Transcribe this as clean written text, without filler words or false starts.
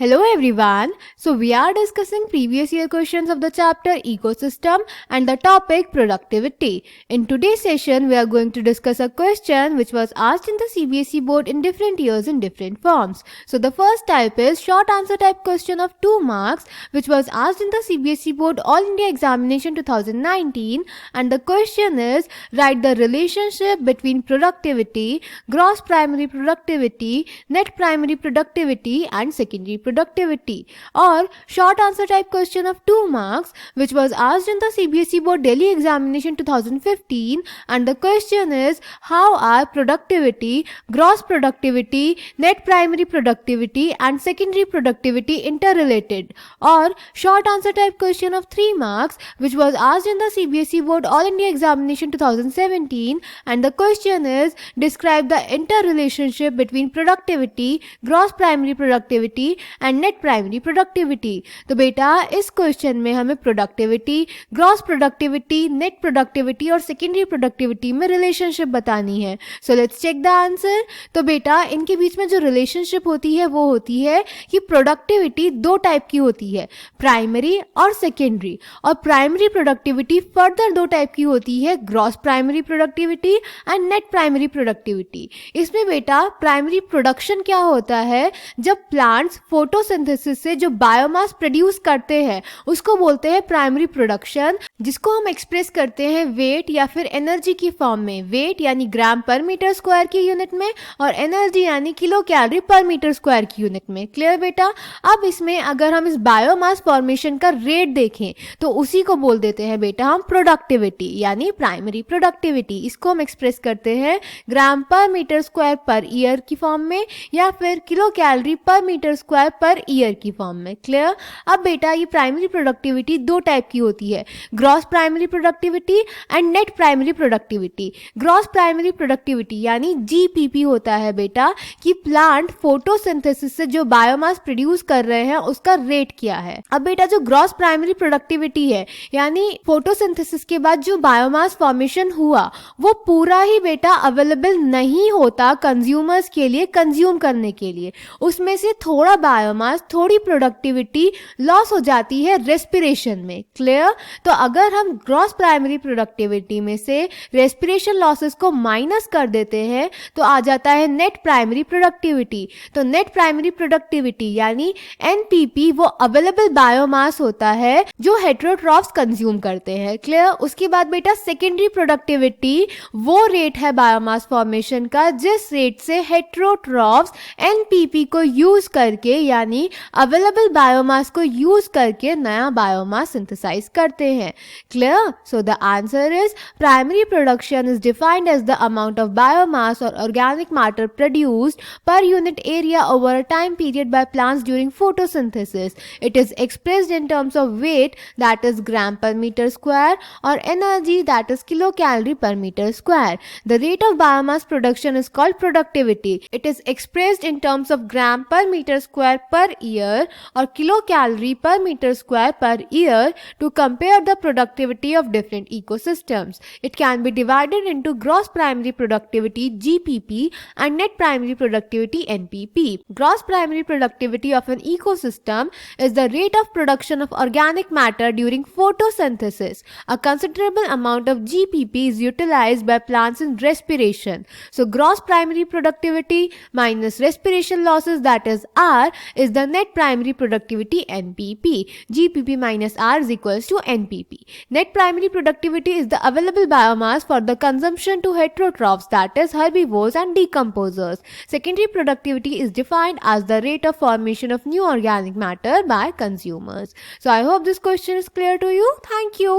Hello everyone. So we are discussing previous year questions of the chapter ecosystem and the topic productivity. In today's session we are going to discuss a question which was asked in the CBSE board in different years in different forms. So the first type is short answer type question of 2 marks which was asked in the CBSE board All India Examination 2019, and the question is write the relationship between productivity, gross primary productivity, net primary productivity and secondary productivity. Or short answer type question of 2 marks which was asked in the CBSE board Delhi examination 2015, and the question is how are productivity, gross productivity, net primary productivity and secondary productivity interrelated. Or short answer type question of 3 marks which was asked in the CBSE board All India examination 2017, and the question is describe the interrelationship between productivity, gross primary productivity and net primary productivity. तो बेटा इस question में हमें productivity, gross productivity, net productivity और secondary productivity में relationship बतानी है. So let's check the answer. तो बेटा इनके बीच में जो रिलेशनशिप होती है वो होती है कि प्रोडक्टिविटी 2 टाइप की होती है, प्राइमरी और सेकेंडरी. और प्राइमरी प्रोडक्टिविटी फर्दर 2 टाइप की होती है, gross primary productivity and net primary productivity. इसमें बेटा प्राइमरी प्रोडक्शन क्या होता है, जब प्लांट्स फोटोसिंथेसिस से जो बायोमास प्रोड्यूस करते हैं उसको बोलते हैं प्राइमरी प्रोडक्शन, जिसको हम एक्सप्रेस करते हैं वेट या फिर एनर्जी की फॉर्म में. वेट यानी ग्राम पर मीटर स्क्वायर की यूनिट में और एनर्जी यानी kilo calorie per metre square की यूनिट में. क्लियर बेटा. अब इसमें अगर हम इस बायोमास फॉर्मेशन का रेट देखें तो उसी को बोल देते हैं बेटा हम प्रोडक्टिविटी यानी प्राइमरी प्रोडक्टिविटी. इसको हम एक्सप्रेस करते हैं ग्राम per metre square per year की फॉर्म में या फिर kilo calorie per metre square per year की फॉर्म में. क्लियर. अब बेटा ये प्राइमरी प्रोडक्टिविटी 2 टाइप की होती है, gross primary productivity and net primary productivity. Gross primary productivity यानी जीपीपी होता है बेटा कि प्लांट फोटोसिंथेसिस से जो बायोमास प्रोड्यूस कर रहे हैं उसका रेट क्या है. अब बेटा जो ग्रॉस प्राइमरी प्रोडक्टिविटी है यानी फोटोसिंथेसिस के बाद जो बायोमास फॉर्मेशन हुआ वो पूरा ही बेटा अवेलेबल नहीं होता कंज्यूमर्स के लिए कंज्यूम करने के लिए. उसमें से थोड़ा बायोमास, थोड़ी प्रोडक्टिविटी लॉस हो जाती है रेस्पिरेशन में. क्लियर. तो अगर हम ग्रॉस प्राइमरी प्रोडक्टिविटी में से रेस्पिरेशन लॉसेस को माइनस कर देते हैं तो आ जाता है नेट प्राइमरी प्रोडक्टिविटी. तो नेट प्राइमरी प्रोडक्टिविटी यानी एनपीपी वो अवेलेबल बायोमास होता है जो हेटेरोट्रॉफ्स कंज्यूम करते हैं. क्लियर. उसके बाद बेटा सेकेंडरी प्रोडक्टिविटी वो रेट है बायोमास फॉर्मेशन का जिस रेट से हेटेरोट्रॉफ्स एनपीपी को यूज करके यानी अवेलेबल बायोमास को यूज करके नया बायोमास सिंथेसाइज करते हैं. Clear. So the answer is primary production is defined as the amount of biomass or organic matter produced per unit area over a time period by plants during photosynthesis. It is expressed in terms of weight that is gram per metre square or energy that is kilo calorie per metre square. The rate of biomass production is called productivity. It is expressed in terms of gram per meter square per year or kilocalorie per meter square per year to compare the productivity of different ecosystems. It can be divided into gross primary productivity GPP and net primary productivity NPP. Gross primary productivity of an ecosystem is the rate of production of organic matter during photosynthesis. A considerable amount of GPP is utilized by plants in respiration. So gross primary productivity minus respiration losses that is R is the net primary productivity NPP. GPP minus R is equals to NPP. Net primary productivity is the available biomass for the consumption to heterotrophs that is herbivores and decomposers. Secondary productivity is defined as the rate of formation of new organic matter by consumers. So I hope this question is clear to you. Thank you.